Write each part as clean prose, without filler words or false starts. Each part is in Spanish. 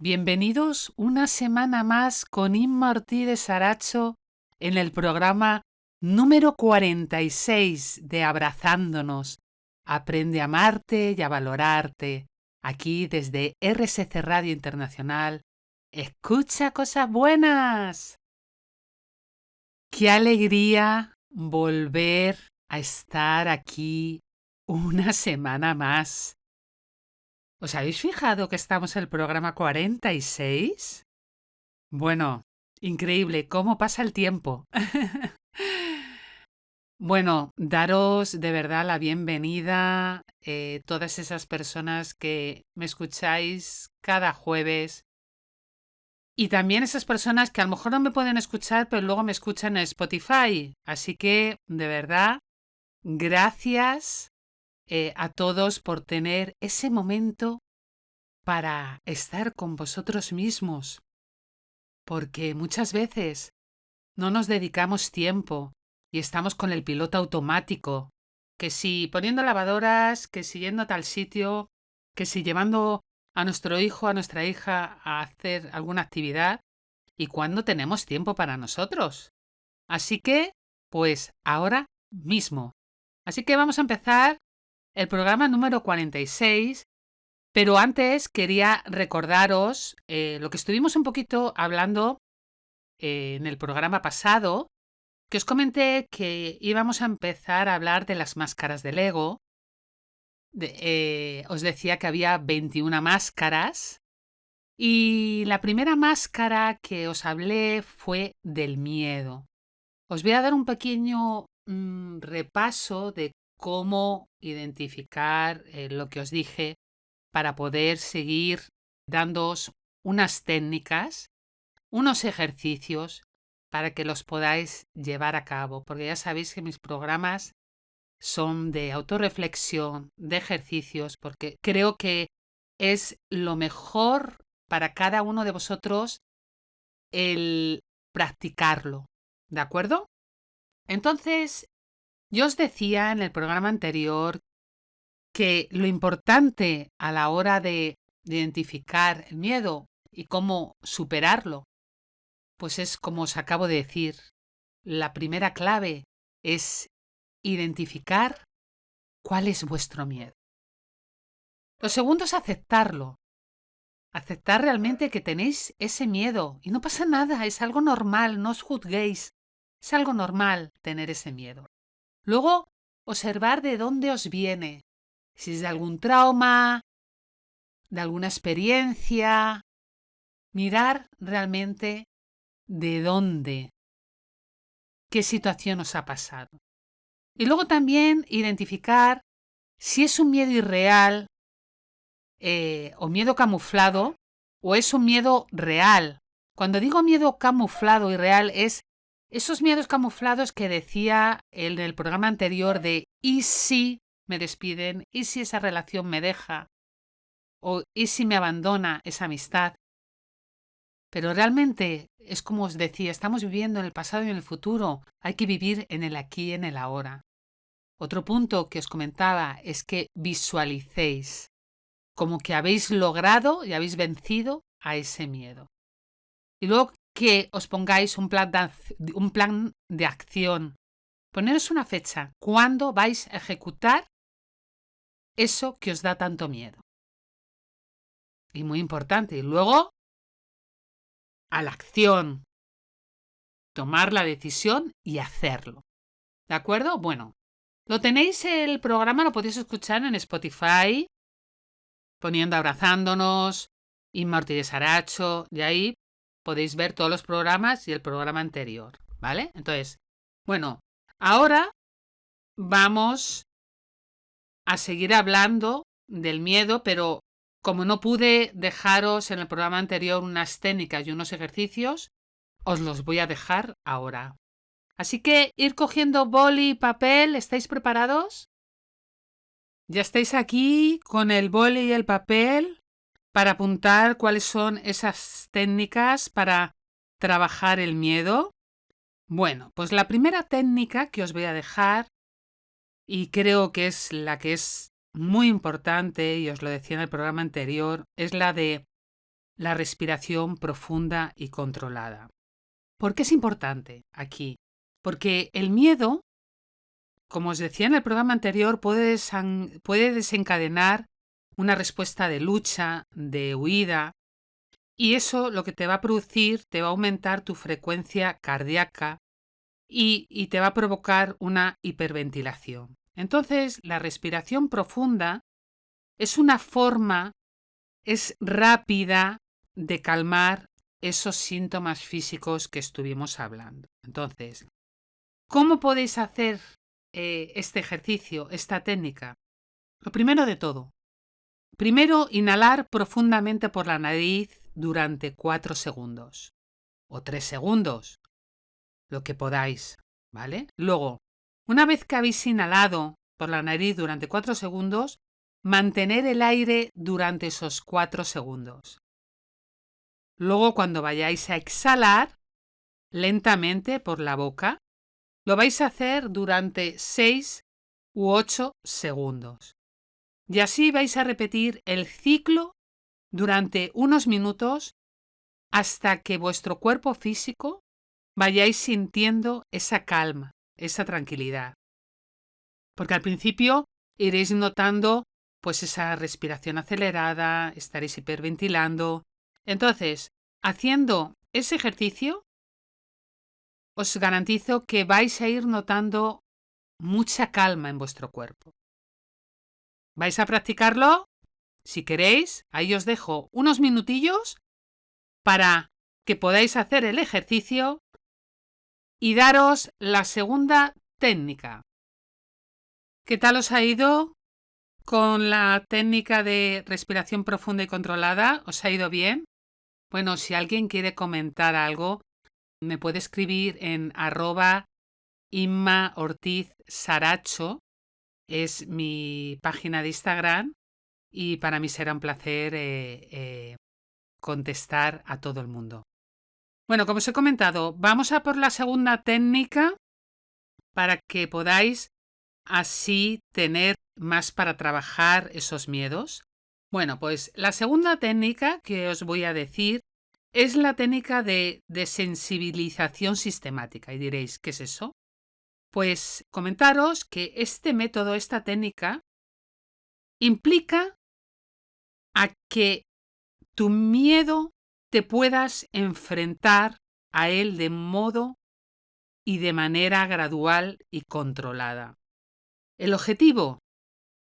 Bienvenidos una semana más con Inma Ortiz de Saracho en el programa número 46 de Abrazándonos. Aprende a amarte y a valorarte. Aquí desde RSC Radio Internacional. Escucha cosas buenas. Qué alegría volver a estar aquí una semana más. ¿Os habéis fijado que estamos en el programa 46? Bueno, increíble cómo pasa el tiempo. Bueno, daros de verdad la bienvenida, todas esas personas que me escucháis cada jueves y también esas personas que a lo mejor no me pueden escuchar, pero luego me escuchan en Spotify. Así que, de verdad, gracias a todos por tener ese momento para estar con vosotros mismos, porque muchas veces no nos dedicamos tiempo y estamos con el piloto automático, que si poniendo lavadoras, que si yendo a tal sitio, que si llevando a nuestro hijo, a nuestra hija a hacer alguna actividad, y cuándo tenemos tiempo para nosotros. Así que, pues ahora mismo. Así que vamos a empezar el programa número 46. Pero antes quería recordaros lo que estuvimos un poquito hablando en el programa pasado, que os comenté que íbamos a empezar a hablar de las máscaras de Lego. Os decía que había 21 máscaras y la primera máscara que os hablé fue del miedo. Os voy a dar un pequeño repaso de cómo identificar lo que os dije para poder seguir dándoos unas técnicas, unos ejercicios para que los podáis llevar a cabo, porque ya sabéis que mis programas son de autorreflexión, de ejercicios, porque creo que es lo mejor para cada uno de vosotros el practicarlo, ¿de acuerdo? Entonces, yo os decía en el programa anterior que lo importante a la hora de identificar el miedo y cómo superarlo, pues es como os acabo de decir, la primera clave es identificar cuál es vuestro miedo. Lo segundo es aceptarlo, aceptar realmente que tenéis ese miedo y no pasa nada, es algo normal, no os juzguéis, es algo normal tener ese miedo. Luego, observar de dónde os viene, si es de algún trauma, de alguna experiencia, mirar realmente de dónde, qué situación os ha pasado. Y luego también identificar si es un miedo irreal o miedo camuflado o es un miedo real. Cuando digo miedo camuflado y real es esos miedos camuflados que decía en el programa anterior de ¿y si me despiden? ¿Y si esa relación me deja? ¿O y si me abandona esa amistad? Pero realmente es como os decía, estamos viviendo en el pasado y en el futuro. Hay que vivir en el aquí y en el ahora. Otro punto que os comentaba es que visualicéis como que habéis logrado y habéis vencido a ese miedo. Y luego que os pongáis un plan de acción. Poneros una fecha. ¿Cuándo vais a ejecutar eso que os da tanto miedo? Y muy importante. Y luego a la acción. Tomar la decisión y hacerlo. ¿De acuerdo? Bueno, lo tenéis el programa, lo podéis escuchar en Spotify, poniendo Abrazándonos, Inma Ortiz de Saracho, y ahí podéis ver todos los programas y el programa anterior, ¿vale? Entonces, bueno, ahora vamos a seguir hablando del miedo, pero como no pude dejaros en el programa anterior unas técnicas y unos ejercicios, os los voy a dejar ahora. Así que ir cogiendo boli y papel, ¿estáis preparados? ¿Ya estáis aquí con el boli y el papel para apuntar cuáles son esas técnicas para trabajar el miedo? Bueno, pues la primera técnica que os voy a dejar, y creo que es la que es muy importante, y os lo decía en el programa anterior, es la de la respiración profunda y controlada. ¿Por qué es importante aquí? Porque el miedo, como os decía en el programa anterior, puede desencadenar una respuesta de lucha, de huida, y eso lo que te va a producir, te va a aumentar tu frecuencia cardíaca y te va a provocar una hiperventilación. Entonces, la respiración profunda es una forma, es rápida de calmar esos síntomas físicos que estuvimos hablando. Entonces, ¿cómo podéis hacer este ejercicio, esta técnica? Lo primero de todo, primero inhalar profundamente por la nariz durante 4 segundos o 3 segundos, lo que podáis, ¿vale? Luego, una vez que habéis inhalado por la nariz durante 4 segundos, mantener el aire durante esos 4 segundos. Luego, cuando vayáis a exhalar, lentamente por la boca, lo vais a hacer durante 6 u 8 segundos. Y así vais a repetir el ciclo durante unos minutos hasta que vuestro cuerpo físico vayáis sintiendo esa calma, esa tranquilidad. Porque al principio iréis notando pues esa respiración acelerada, estaréis hiperventilando. Entonces, haciendo ese ejercicio, os garantizo que vais a ir notando mucha calma en vuestro cuerpo. ¿Vais a practicarlo? Si queréis, ahí os dejo unos minutillos para que podáis hacer el ejercicio y daros la segunda técnica. ¿Qué tal os ha ido con la técnica de respiración profunda y controlada? ¿Os ha ido bien? Bueno, si alguien quiere comentar algo, me puede escribir en @InmaOrtizSaracho, es mi página de Instagram, y para mí será un placer contestar a todo el mundo. Bueno, como os he comentado, vamos a por la segunda técnica para que podáis así tener más para trabajar esos miedos. Bueno, pues la segunda técnica que os voy a decir es la técnica de desensibilización sistemática. Y diréis, ¿qué es eso? Pues comentaros que este método, esta técnica, implica a que tu miedo te puedas enfrentar a él de modo y de manera gradual y controlada. El objetivo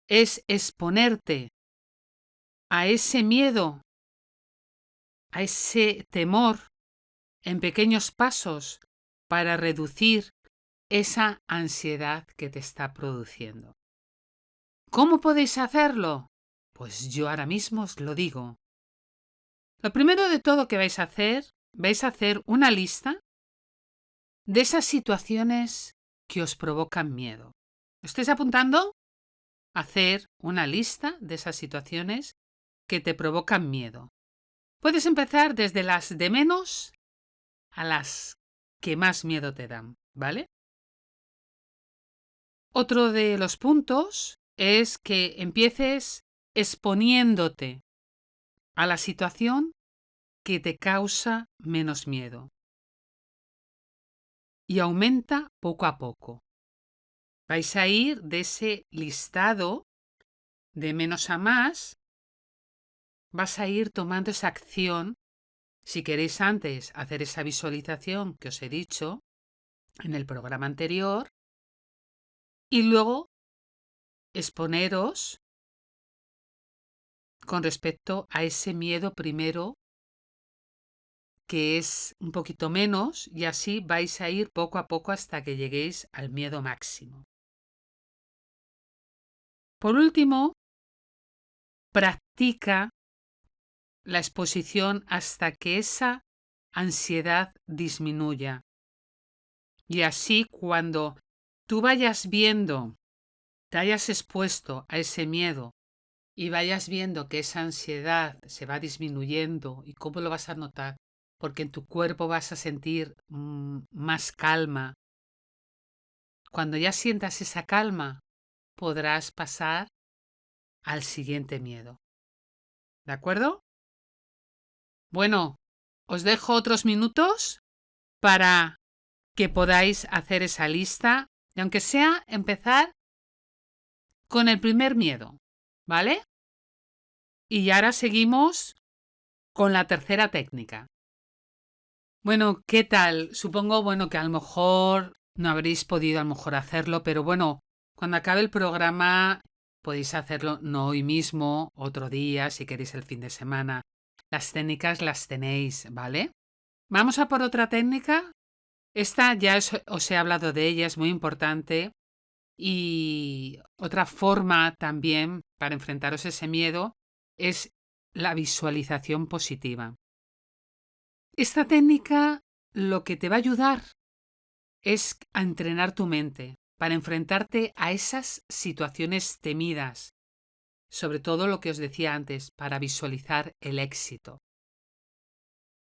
es exponerte a ese miedo, a ese temor en pequeños pasos para reducir esa ansiedad que te está produciendo. ¿Cómo podéis hacerlo? Pues yo ahora mismo os lo digo. Lo primero de todo que vais a hacer una lista de esas situaciones que os provocan miedo. ¿Lo estáis apuntando? Hacer una lista de esas situaciones que te provocan miedo. Puedes empezar desde las de menos a las que más miedo te dan, ¿vale? Otro de los puntos es que empieces exponiéndote a la situación que te causa menos miedo. Y aumenta poco a poco. Vais a ir de ese listado de menos a más, vas a ir tomando esa acción. Si queréis antes hacer esa visualización que os he dicho en el programa anterior, y luego exponeros con respecto a ese miedo primero, que es un poquito menos, y así vais a ir poco a poco hasta que lleguéis al miedo máximo. Por último, practica la exposición hasta que esa ansiedad disminuya. Y así cuando tú vayas viendo, te hayas expuesto a ese miedo y vayas viendo que esa ansiedad se va disminuyendo, ¿y cómo lo vas a notar? Porque en tu cuerpo vas a sentir más calma. Cuando ya sientas esa calma, podrás pasar al siguiente miedo. ¿De acuerdo? Bueno, os dejo otros minutos para que podáis hacer esa lista y aunque sea empezar con el primer miedo, ¿vale? Y ahora seguimos con la tercera técnica. Bueno, ¿qué tal? Supongo, bueno, que a lo mejor no habréis podido a lo mejor hacerlo, pero bueno, cuando acabe el programa podéis hacerlo no hoy mismo, otro día, si queréis el fin de semana. Las técnicas las tenéis, ¿vale? Vamos a por otra técnica. Esta ya os he hablado de ella, es muy importante. Y otra forma también para enfrentaros a ese miedo es la visualización positiva. Esta técnica lo que te va a ayudar es a entrenar tu mente para enfrentarte a esas situaciones temidas, sobre todo lo que os decía antes, para visualizar el éxito.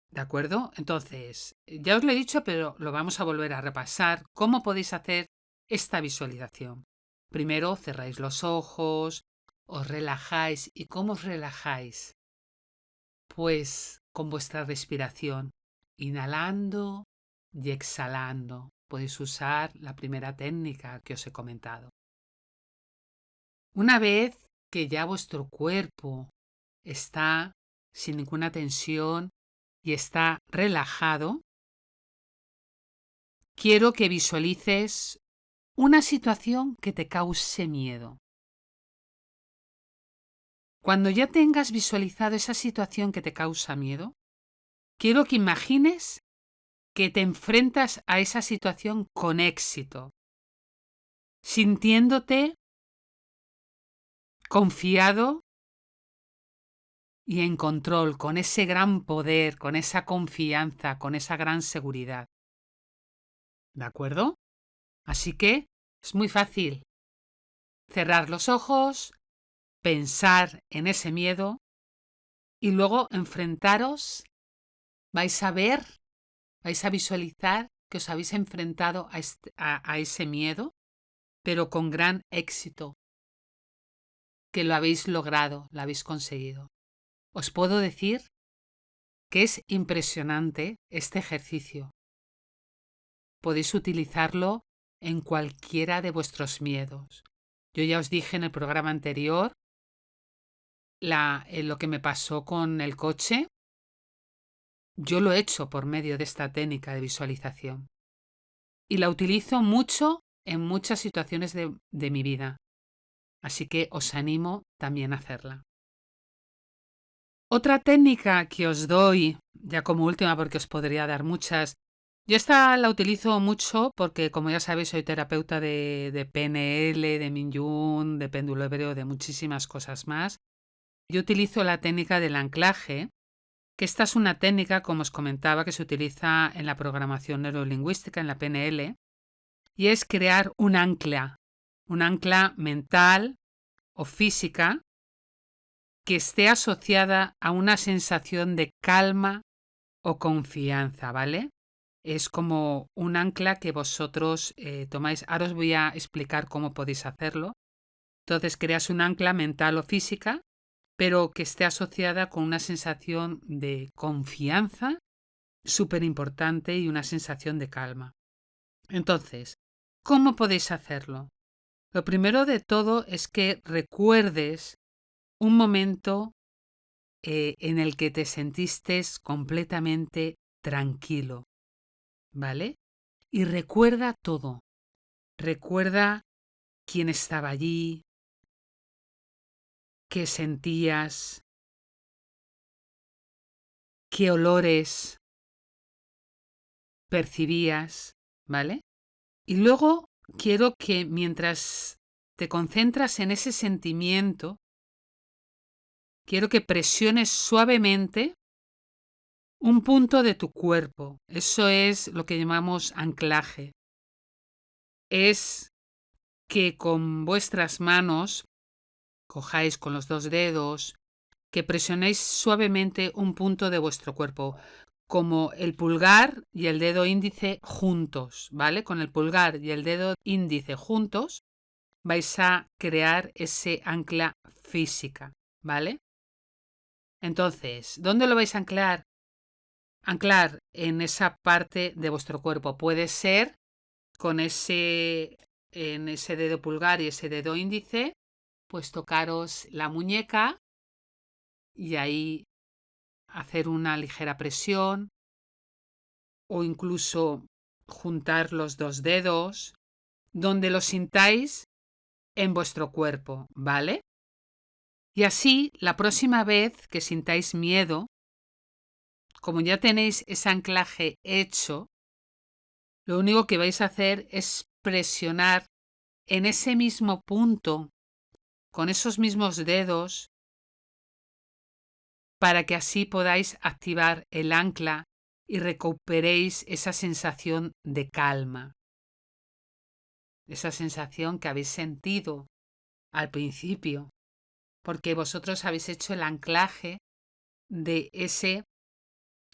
¿De acuerdo? Entonces, ya os lo he dicho, pero lo vamos a volver a repasar. ¿Cómo podéis hacer esta visualización? Primero cerráis los ojos, os relajáis. ¿Y cómo os relajáis? Pues con vuestra respiración, inhalando y exhalando. Podéis usar la primera técnica que os he comentado. Una vez que ya vuestro cuerpo está sin ninguna tensión y está relajado, quiero que visualices una situación que te cause miedo. Cuando ya tengas visualizado esa situación que te causa miedo, quiero que imagines que te enfrentas a esa situación con éxito, sintiéndote confiado y en control, con ese gran poder, con esa confianza, con esa gran seguridad. ¿De acuerdo? Así que es muy fácil. Cerrar los ojos, pensar en ese miedo y luego enfrentaros. Vais a ver, vais a visualizar que os habéis enfrentado a ese miedo, pero con gran éxito, que lo habéis logrado, lo habéis conseguido. Os puedo decir que es impresionante este ejercicio. Podéis utilizarlo en cualquiera de vuestros miedos. Yo ya os dije en el programa anterior lo que me pasó con el coche. Yo lo he hecho por medio de esta técnica de visualización y la utilizo mucho en muchas situaciones de mi vida. Así que os animo también a hacerla. Otra técnica que os doy, ya como última porque os podría dar muchas, yo esta la utilizo mucho porque, como ya sabéis, soy terapeuta de PNL, de Mingyun, de péndulo hebreo, de muchísimas cosas más. Yo utilizo la técnica del anclaje, que esta es una técnica, como os comentaba, que se utiliza en la programación neurolingüística, en la PNL, y es crear un ancla mental o física que esté asociada a una sensación de calma o confianza, ¿vale? Es como un ancla que vosotros tomáis. Ahora os voy a explicar cómo podéis hacerlo. Entonces creas un ancla mental o física, pero que esté asociada con una sensación de confianza súper importante y una sensación de calma. Entonces, ¿cómo podéis hacerlo? Lo primero de todo es que recuerdes un momento en el que te sentiste completamente tranquilo, ¿vale? Y recuerda todo. Recuerda quién estaba allí, qué sentías, qué olores percibías, ¿vale? Y luego quiero que mientras te concentras en ese sentimiento, quiero que presiones suavemente un punto de tu cuerpo. Eso es lo que llamamos anclaje. Es que con vuestras manos cojáis con los dos dedos, que presionéis suavemente un punto de vuestro cuerpo, como el pulgar y el dedo índice juntos, ¿vale? Con el pulgar y el dedo índice juntos vais a crear ese ancla física, ¿vale? Entonces, ¿dónde lo vais a anclar? anclar en esa parte de vuestro cuerpo. Puede ser con en ese dedo pulgar y ese dedo índice, pues tocaros la muñeca y ahí hacer una ligera presión o incluso juntar los dos dedos donde lo sintáis en vuestro cuerpo, ¿vale? Y así, la próxima vez que sintáis miedo, como ya tenéis ese anclaje hecho, lo único que vais a hacer es presionar en ese mismo punto, con esos mismos dedos, para que así podáis activar el ancla y recuperéis esa sensación de calma, esa sensación que habéis sentido al principio, porque vosotros habéis hecho el anclaje de ese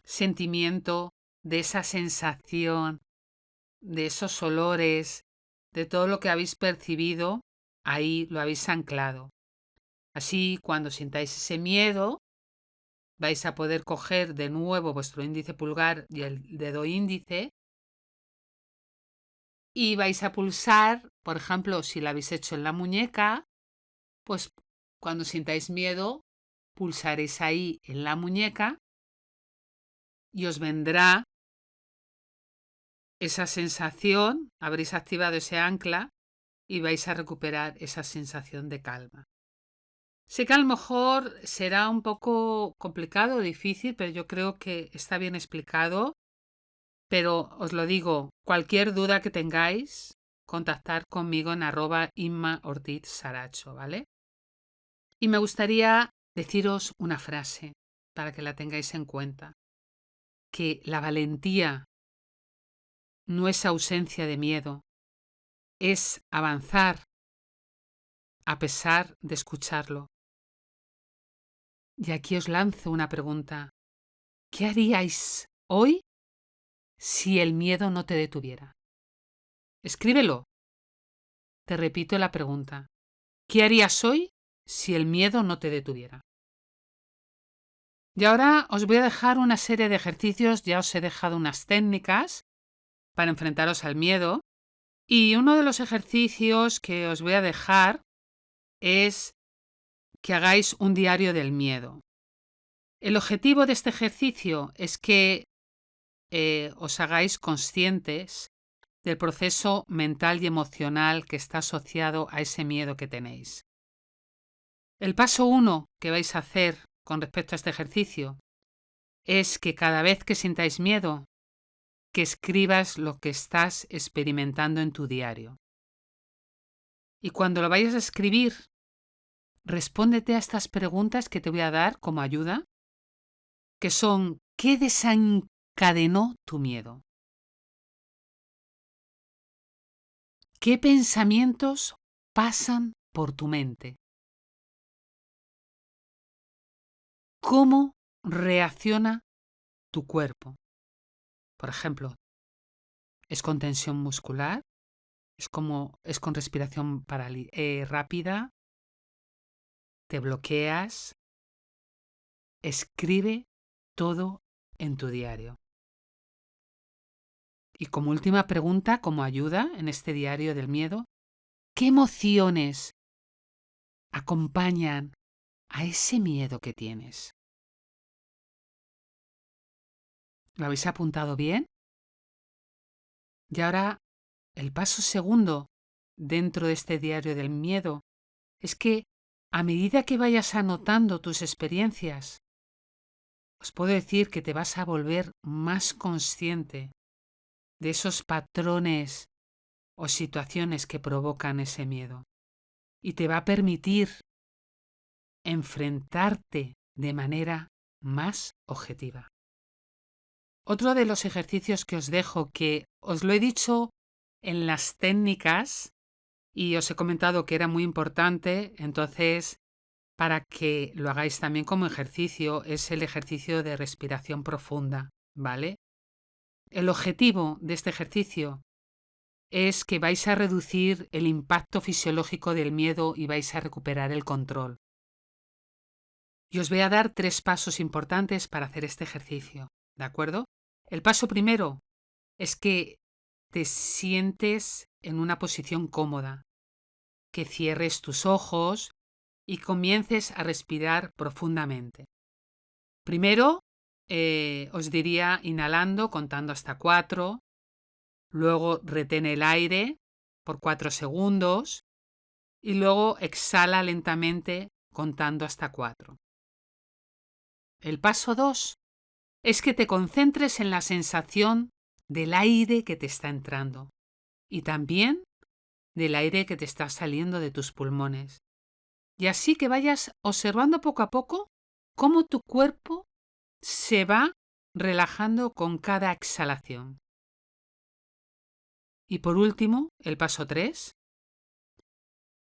sentimiento, de esa sensación, de esos olores, de todo lo que habéis percibido, ahí lo habéis anclado. Así, cuando sintáis ese miedo, vais a poder coger de nuevo vuestro índice pulgar y el dedo índice y vais a pulsar, por ejemplo, si lo habéis hecho en la muñeca, pues cuando sintáis miedo, pulsaréis ahí en la muñeca y os vendrá esa sensación, habréis activado ese ancla y vais a recuperar esa sensación de calma. Sé que a lo mejor será un poco complicado o difícil, pero yo creo que está bien explicado. Pero os lo digo, cualquier duda que tengáis, contactar conmigo en @InmaOrtizSaracho, ¿vale? Y me gustaría deciros una frase para que la tengáis en cuenta, que la valentía no es ausencia de miedo, es avanzar a pesar de escucharlo. Y aquí os lanzo una pregunta. ¿Qué haríais hoy si el miedo no te detuviera? Escríbelo. Te repito la pregunta. ¿Qué harías hoy si el miedo no te detuviera? Y ahora os voy a dejar una serie de ejercicios, ya os he dejado unas técnicas para enfrentaros al miedo. Y uno de los ejercicios que os voy a dejar es que hagáis un diario del miedo. El objetivo de este ejercicio es que os hagáis conscientes del proceso mental y emocional que está asociado a ese miedo que tenéis. El paso 1 que vais a hacer con respecto a este ejercicio es que cada vez que sintáis miedo, que escribas lo que estás experimentando en tu diario. Y cuando lo vayas a escribir, respóndete a estas preguntas que te voy a dar como ayuda, que son: ¿qué desencadenó tu miedo? ¿Qué pensamientos pasan por tu mente? ¿Cómo reacciona tu cuerpo? Por ejemplo, ¿es con tensión muscular? ¿Es con respiración rápida? ¿Te bloqueas? Escribe todo en tu diario. Y como última pregunta, como ayuda en este diario del miedo, ¿qué emociones acompañan a ese miedo que tienes? ¿Lo habéis apuntado bien? Y ahora, el paso segundo dentro de este diario del miedo es que a medida que vayas anotando tus experiencias, os puedo decir que te vas a volver más consciente de esos patrones o situaciones que provocan ese miedo y te va a permitir enfrentarte de manera más objetiva. Otro de los ejercicios que os dejo, que os lo he dicho en las técnicas y os he comentado que era muy importante, entonces para que lo hagáis también como ejercicio, es el ejercicio de respiración profunda, ¿vale? El objetivo de este ejercicio es que vais a reducir el impacto fisiológico del miedo y vais a recuperar el control. Y os voy a dar 3 pasos importantes para hacer este ejercicio, ¿de acuerdo? El paso primero es que te sientes en una posición cómoda, que cierres tus ojos y comiences a respirar profundamente. Primero, os diría inhalando, contando hasta 4, luego retén el aire por 4 segundos y luego exhala lentamente contando hasta 4. El paso 2 es que te concentres en la sensación del aire que te está entrando y también del aire que te está saliendo de tus pulmones. Y así que vayas observando poco a poco cómo tu cuerpo se va relajando con cada exhalación. Y por último, el paso 3.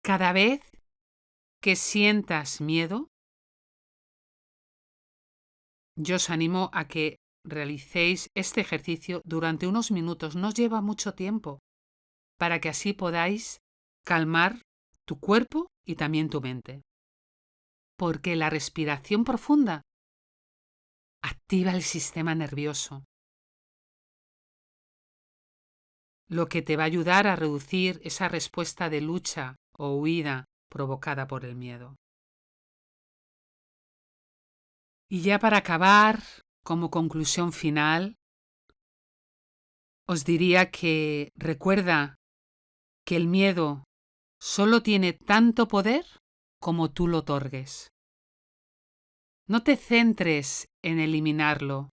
Cada vez que sientas miedo, yo os animo a que realicéis este ejercicio durante unos minutos. No os lleva mucho tiempo para que así podáis calmar tu cuerpo y también tu mente. Porque la respiración profunda activa el sistema nervioso, lo que te va a ayudar a reducir esa respuesta de lucha o huida provocada por el miedo. Y ya para acabar, como conclusión final, os diría que recuerda que el miedo solo tiene tanto poder como tú lo otorgues. No te centres en eliminarlo,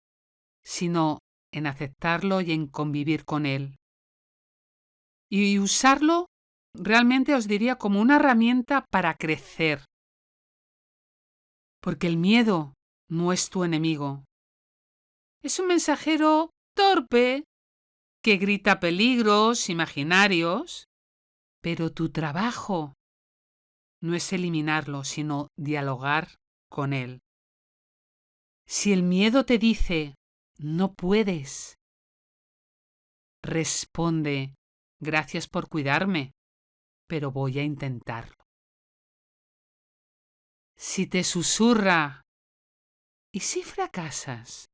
sino en aceptarlo y en convivir con él. Y usarlo realmente os diría como una herramienta para crecer. Porque el miedo no es tu enemigo. Es un mensajero torpe que grita peligros imaginarios, pero tu trabajo no es eliminarlo, sino dialogar con él. Si el miedo te dice, no puedes, responde, gracias por cuidarme, pero voy a intentarlo. Si te susurra, ¿y si fracasas?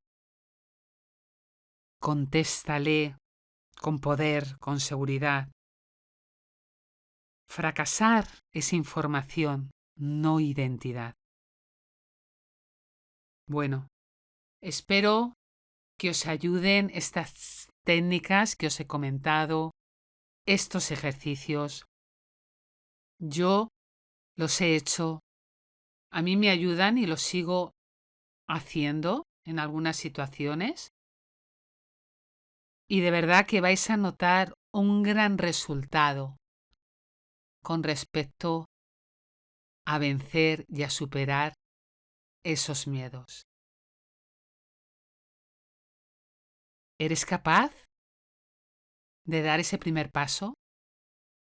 Contéstale con poder, con seguridad. Fracasar es información, no identidad. Bueno, espero que os ayuden estas técnicas que os he comentado, estos ejercicios. Yo los he hecho, a mí me ayudan y los sigo haciendo en algunas situaciones. Y de verdad que vais a notar un gran resultado con respecto a vencer y a superar esos miedos. ¿Eres capaz de dar ese primer paso?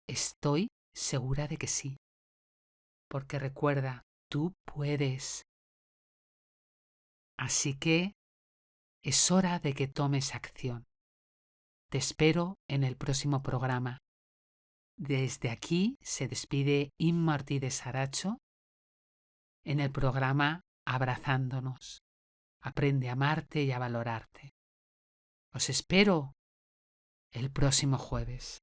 Estoy segura de que sí. Porque recuerda, tú puedes. Así que es hora de que tomes acción. Te espero en el próximo programa. Desde aquí se despide Inma Ortiz de Saracho en el programa Abrazándonos. Aprende a amarte y a valorarte. Os espero el próximo jueves.